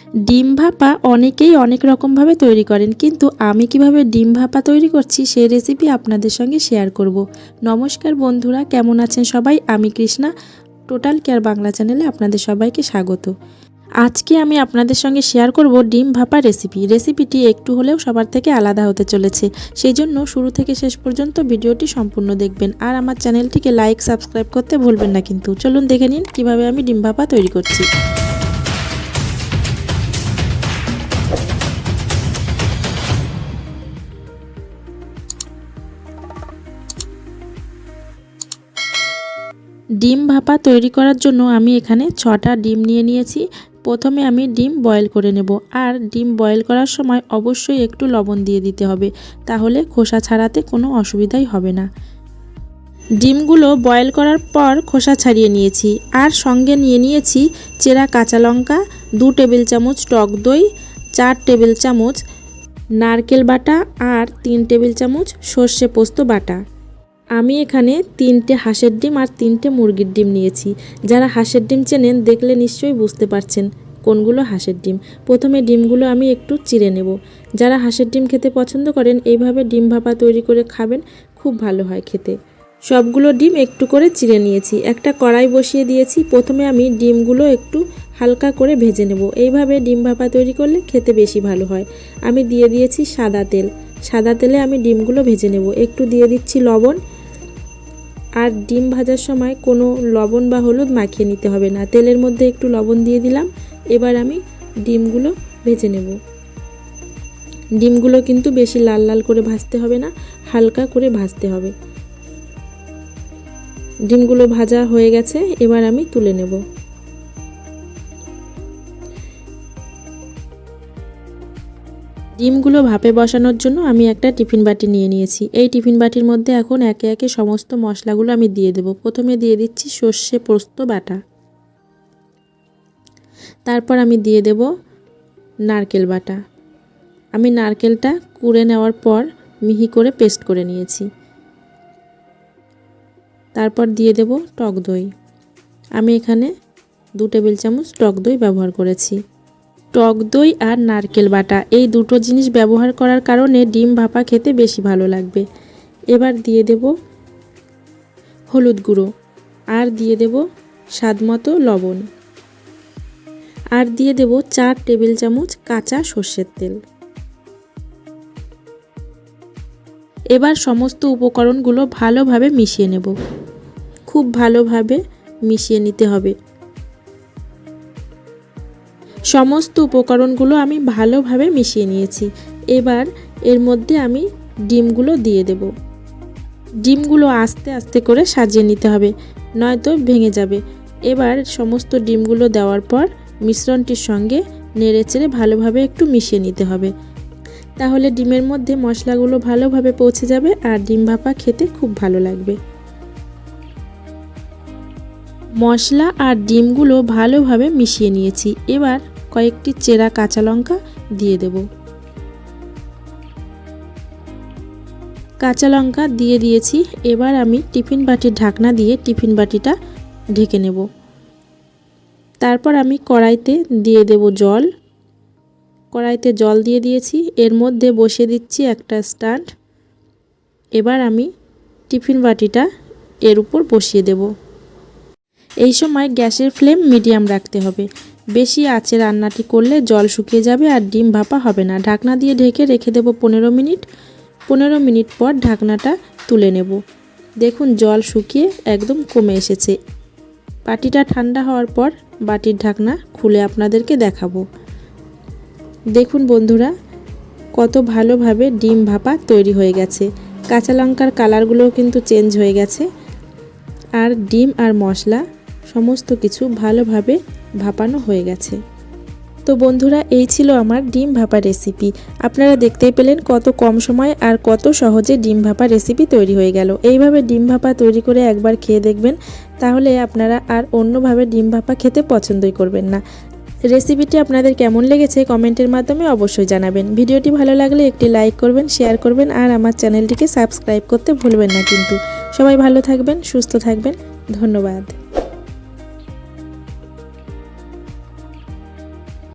ডিম ভাপা অনেকেই অনেক রকমভাবে তৈরি করেন, কিন্তু আমি কিভাবে ডিম ভাপা তৈরি করছি সেই রেসিপি আপনাদের সঙ্গে শেয়ার করব। নমস্কার বন্ধুরা, কেমন আছেন সবাই? আমি কৃষ্ণা, টোটাল কেয়ার বাংলা চ্যানেলে আপনাদের সবাইকে স্বাগত। আজকে আমি আপনাদের সঙ্গে শেয়ার করব ডিম ভাপা রেসিপিটি একটু হলেও সবার থেকে আলাদা হতে চলেছে। সেই জন্য শুরু থেকে শেষ পর্যন্ত ভিডিওটি সম্পূর্ণ দেখবেন, আর আমার চ্যানেলটিকে লাইক সাবস্ক্রাইব করতে ভুলবেন না কিন্তু। চলুন দেখে নিন কিভাবে আমি ডিম ভাপা তৈরি করছি। ডিম ভাপা তৈরি করার জন্য আমি এখানে 6টা ডিম নিয়ে নিয়েছি। প্রথমে আমি ডিম বয়েল করে নেব, আর ডিম বয়েল করার সময় অবশ্যই একটু লবণ দিয়ে দিতে হবে, তাহলে খোসা ছাড়াতে কোনো অসুবিধাই হবে না। ডিমগুলো বয়েল করার পর খোসা ছাড়িয়ে নিয়েছি, আর সঙ্গে নিয়ে নিয়েছি চেরা কাঁচা লঙ্কা, 2 টেবিল চামচ টক দই, 4 টেবিল চামচ নারকেল বাটা, আর 3 টেবিল চামচ সর্ষে পোস্ত বাটা। আমি এখানে 3টে হাঁসের ডিম আর 3টে মুরগির ডিম নিয়েছি। যারা হাঁসের ডিম চেনেন দেখলে নিশ্চয়ই বুঝতে পারছেন কোনগুলো হাঁসের ডিম। প্রথমে ডিমগুলো আমি একটু চিড়ে নেব। যারা হাঁসের ডিম খেতে পছন্দ করেন এইভাবে ডিম ভাপা তৈরি করে খাবেন, খুব ভালো হয় খেতে। সবগুলো ডিম একটু করে চিড়ে নিয়েছি। একটা কড়াই বসিয়ে দিয়েছি। প্রথমে আমি ডিমগুলো একটু হালকা করে ভেজে নেব। এইভাবে ডিম ভাপা তৈরি করলে খেতে বেশি ভালো হয়। আমি দিয়ে দিয়েছি সাদা তেল। সাদা তেলে আমি ডিমগুলো ভেজে নেব। একটু দিয়ে দিচ্ছি লবণ, আর ডিম ভাজার সময় কোনো লবণ বা হলুদ মাখিয়ে নিতে হবে না, তেলের মধ্যে একটু লবণ দিয়ে দিলাম। এবার আমি ডিমগুলো ভেজে নেব। ডিমগুলো কিন্তু বেশি লাল লাল করে ভাজতে হবে না, হালকা করে ভাজতে হবে। ডিমগুলো ভাজা হয়ে গেছে, এবার আমি তুলে নেব। ডিমগুলো ভাপে বসানোর জন্য আমি একটা টিফিন বাটি নিয়ে নিয়েছি। এই টিফিন বাটির মধ্যে এখন একে একে সমস্ত মশলাগুলো আমি দিয়ে দেব। প্রথমে দিয়ে দিচ্ছি সর্ষে পোস্ত বাটা, তারপর আমি দিয়ে দেব নারকেল বাটা। আমি নারকেলটা কুড়ে নেওয়ার পর মিহি করে পেস্ট করে নিয়েছি। তারপর দিয়ে দেব টক দই। আমি এখানে 2 টেবিল চামচ টক দই ব্যবহার করেছি। টক দই আর নারকেল বাটা এই দুটো জিনিস ব্যবহার করার কারণে ডিম ভাপা খেতে বেশি ভালো লাগবে। এবার দিয়ে দেব হলুদ গুঁড়ো, আর দিয়ে দেব স্বাদমতো লবণ, আর দিয়ে দেব 4 টেবিল চামচ কাঁচা সর্ষের তেল। এবার সমস্ত উপকরণগুলো ভালোভাবে মিশিয়ে নেব। খুব ভালোভাবে মিশিয়ে নিতে হবে। সমস্ত উপকরণগুলো আমি ভালোভাবে মিশিয়ে নিয়েছি। এবার এর মধ্যে আমি ডিমগুলো দিয়ে দেব। ডিমগুলো আস্তে আস্তে করে সাজিয়ে নিতে হবে, নয়তো ভেঙে যাবে। এবার সমস্ত ডিমগুলো দেওয়ার পর মিশ্রণটির সঙ্গে নেড়েচেড়ে ভালোভাবে একটু মিশিয়ে নিতে হবে, তাহলে ডিমের মধ্যে মশলাগুলো ভালোভাবে পৌঁছে যাবে আর ডিম ভাপা খেতে খুব ভালো লাগবে। মশলা আর ডিমগুলো ভালোভাবে মিশিয়ে নিয়েছি। এবার কয়েকটি চেরা কাঁচা লঙ্কা দিয়ে দেব। কাঁচা লঙ্কা দিয়ে দিয়েছি। এবার আমি টিফিন বাটির ঢাকনা দিয়ে টিফিন বাটিটা ঢেকে নেব। তারপর আমি কড়াইতে দিয়ে দেব জল। কড়াইতে জল দিয়ে দিয়েছি। এর মধ্যে বসিয়ে দিচ্ছি একটা স্ট্যান্ড। এবার আমি টিফিন বাটিটা এর উপর বসিয়ে দেব। এই সময় গ্যাসের ফ্লেম মিডিয়াম রাখতে হবে। বেশি আঁচে রান্নাটি করলে জল শুকিয়ে যাবে আর ডিম ভাপা হবে না। ঢাকনা দিয়ে ঢেকে রেখে দেব 15 মিনিট। 15 মিনিট পর ঢাকনাটা তুলে নেব। দেখুন জল শুকিয়ে একদম কমে এসেছে। বাটিটা ঠান্ডা হওয়ার পর বাটির ঢাকনা খুলে আপনাদেরকে দেখাবো। দেখুন বন্ধুরা, কত ভালোভাবে ডিম ভাপা তৈরি হয়ে গেছে। কাঁচা লঙ্কার কালারগুলোও কিন্তু চেঞ্জ হয়ে গেছে, আর ডিম আর মশলা সমস্ত কিছু ভালোভাবে ভাপানো হয়ে গেছে। তো বন্ধুরা, এই ছিল আমার ডিম ভাপা রেসিপি। আপনারা দেখতেই পেলেন কত কম সময় আর কত সহজে ডিম ভাপা রেসিপি তৈরি হয়ে গেল। এইভাবে ডিম ভাপা তৈরি করে একবার খেয়ে দেখবেন, তাহলে আপনারা আর অন্যভাবে ডিম ভাপা খেতে পছন্দই করবেন না। রেসিপিটি আপনাদের কেমন লেগেছে কমেন্টের মাধ্যমে অবশ্যই জানাবেন। ভিডিওটি ভালো লাগলে একটি লাইক করবেন, শেয়ার করবেন, আর আমার চ্যানেলটিকে সাবস্ক্রাইব করতে ভুলবেন না কিন্তু। সবাই ভালো থাকবেন, সুস্থ থাকবেন। ধন্যবাদ।